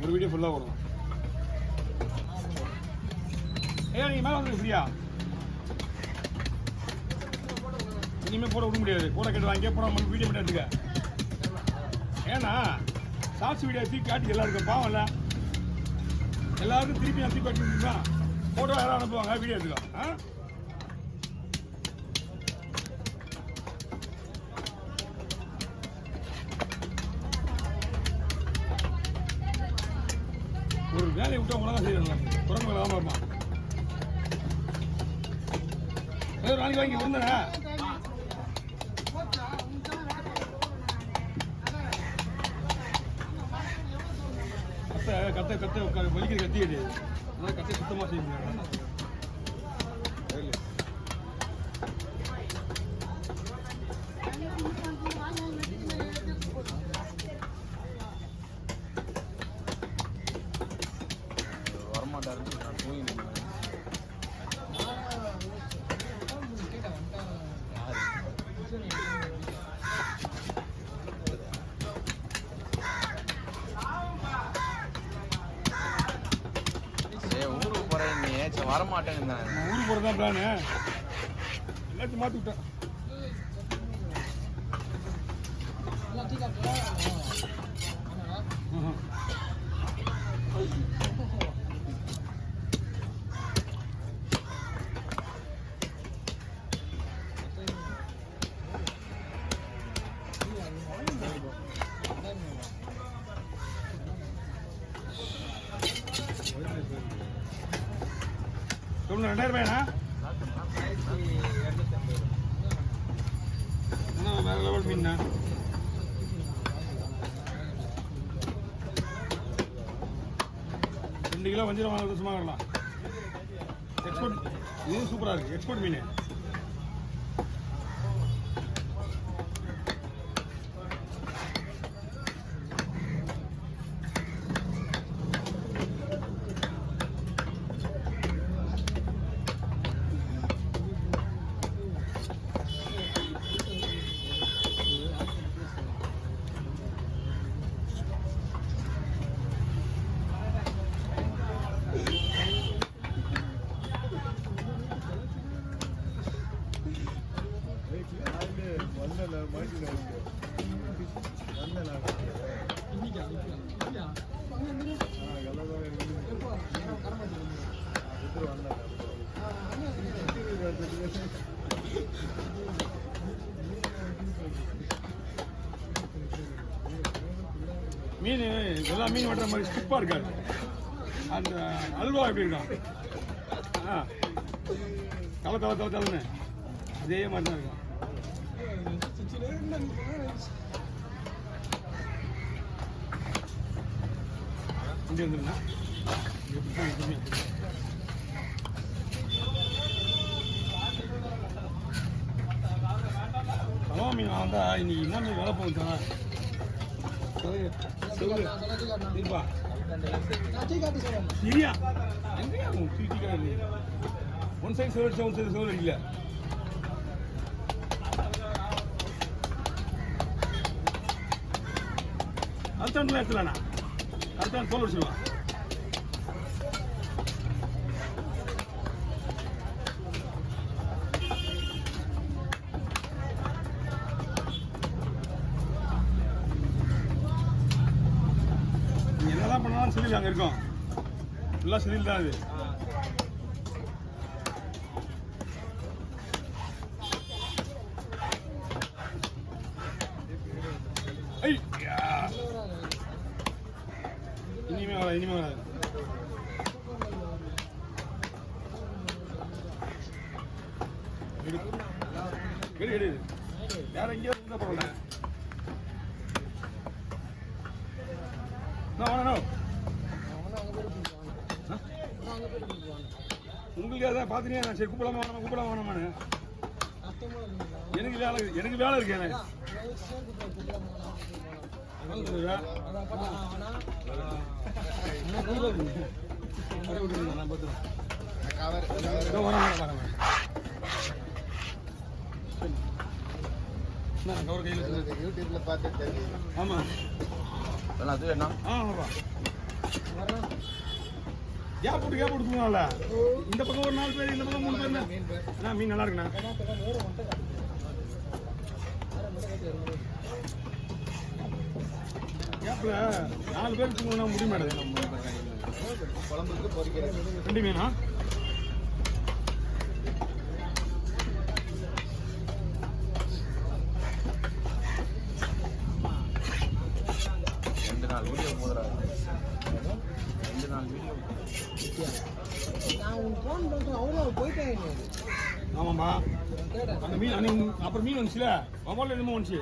ஒரு வீடியோ ஃபுல்லாக வரும். ஏன் நீங்கள் மேலே வந்து ஃப்ரீயா இனிமேல் போட விட முடியாது. போட கேட்டு வாங்க போட வீடியோ மட்டும் எடுத்துக்க. ஏன்னா ஷார்ட்ஸ் வீடியோ தூக்கி காட்டி எல்லாருக்கும் பாவம் இல்லை. எல்லாருக்கும் திருப்பி நான் தூக்கி காட்டிருந்தீங்கன்னா ஃபோட்டோ யாரும் அனுப்புவாங்க வீடியோ எடுத்துக்கலாம். ஒரு வேலையை விட்டு அவங்க தான் செய்யணும். குரங்கு வேலை தான் பார்ப்பான். நாளைக்கு வாங்கி விருந்தேன். கத்தை வலிக்கிற கத்தி கிடையாது. அதனால கத்தை சுத்தமாக செய்ய முடியாது. வரமாட்டாரு ஊருக்கு போறேன். நீ வரமாட்டேன்னு ஊருக்கு போறதான் பிளானு. எல்லாத்தையும் மாற்றி விட்டேன். சொல்லுங்க 2000 ரூபாயா? வேற லெவல் மீன். 2 கிலோ வஞ்சிரம் வாங்க சும்மா வரலாம். எக்ஸ்போர்ட் இது சூப்பராக இருக்குது. எக்ஸ்போர்ட் மீன். மீன் எல்லா மீன் வெட்டுற மாதிரி ஸ்டிப்பாக இருக்காது. அந்த அல்வா எப்படி இருக்கும்? தலைன்னு அதே மாதிரி தான் இருக்கும். இங்கே வந்துருங்க. தலவா மீன் வந்தா இன்னைக்கு என்ன மீன் வேலை போகுது சரியா? எங்கேயா ஒன் சைடு செவல் அடிச்சா ஒன் சைடு செவல் அடிக்கல. அல்தான் எடுத்துலண்ணா. அல்தான் தோல் அடிச்சிடுவான். என்னதான் பண்ணாலும் செதில் அங்கே இருக்கும். ஃபுல்லாக செதில் தான் அது. இனிமே வராது. எடு யாரும் எங்கேயோ இருந்தா பரவாயில்ல. உங்களுக்கு அதான் பார்த்துனே நான் சரி கூப்பிடலாமா வேணாமான்னு. எனக்கு வேலை இருக்கு. எனக்கு யூடியூப்ல பார்த்து ஆமா அது வேணா. கேப் போட்டு தூங்கலாம்ல. இந்த பக்கம் ஒரு 4 பேர், இந்த பக்கம் 3 பேர். அண்ணா மீன் நல்லா இருக்குண்ணா. கேப்ல 4 பேர் தூங்கணும்னா முடிய மாட்டேது. குழம்புக்கு பொரிக்கிறது 2 மீனா? வீடியோ போடுறாரு. 2 நாள் வீடியோ. நான் உன் ஃபோன் பண்ணுறேன், அவரும் போயிட்டேன். ஆமாம்பா. அந்த மீன் அப்புறம் மீன் வந்துச்சுல, வவால் என்னமோ வந்துச்சு.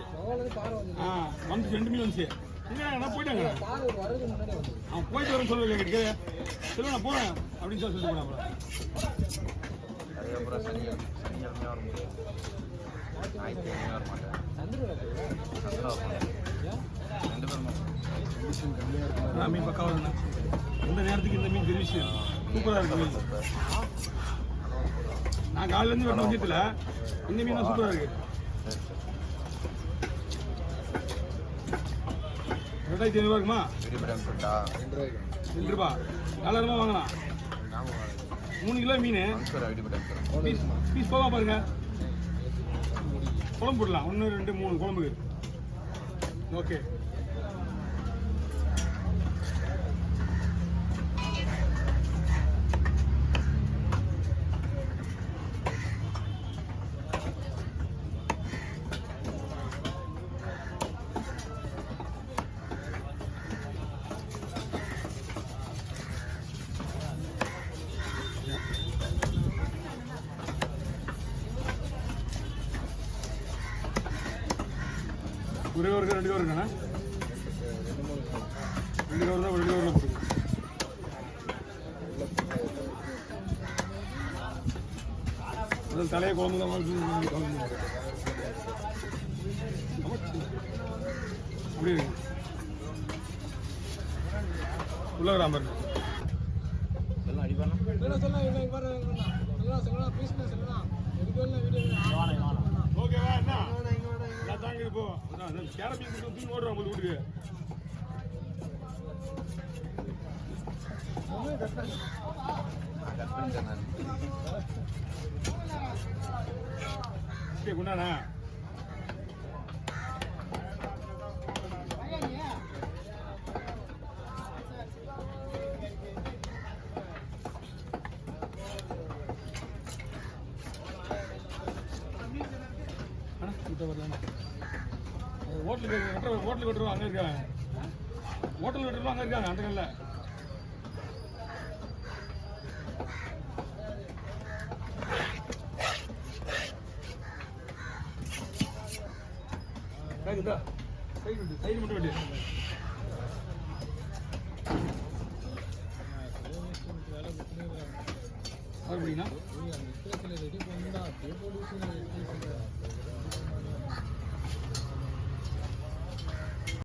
வந்துச்சு 2 மீன் வந்துச்சு. என்ன போயிட்டாங்க. அவன் போயிட்டு வரேன்னு சொல்லல எங்கிட்ட. சொல்லுங்க நான் போறேன் அப்படின்னு சொல்லிட்டு போனான். அதுக்கப்புறம் சனிக்கிழமையாக வர முடியாது, ஞாயிற்றுக்கிழமையாக வர மாட்டேன். மீன் பக்காவாக இருந்தேன். இந்த நேரத்துக்கு இந்த மீன் பெரிய விஷயம். சூப்பராக இருக்கு மீன். நான் காலையிலேருந்து வெட்ட விஷயத்தில் இந்த மீன் தான் சூப்பராக இருக்கு. 2500 இருக்குமா? 2 ரூபா. 4 வாங்கலாம். 3 கிலோ மீன் பீஸ் போக பாருங்க. குழம்பு போடலாம். 1 2 3 குழம்புக்கு. ஓகே. ஒரே ஒரு 2 கிலோ இருக்குண்ணா. 2 கிலோ இருந்தால் 1 கிலோ போட்டு. தலையை குழம்பு தான் அப்படி இருக்கு. உள்ளாம ஓகேவா? என்ன தாங்க இப்போ கேரப்பி தூக்கி ஓடுறோம் உங்களுக்கு வீட்டுக்கு. குண்டாண்ணா ஹோட்டல் வெட்டுருவோம் அங்கே இருக்காங்க. ஹோட்டல் வெட்டுருவோம் அங்கே இருக்காங்க அந்த கல்ல. சைடு மட்டும் வெட்டி அப்படின்னா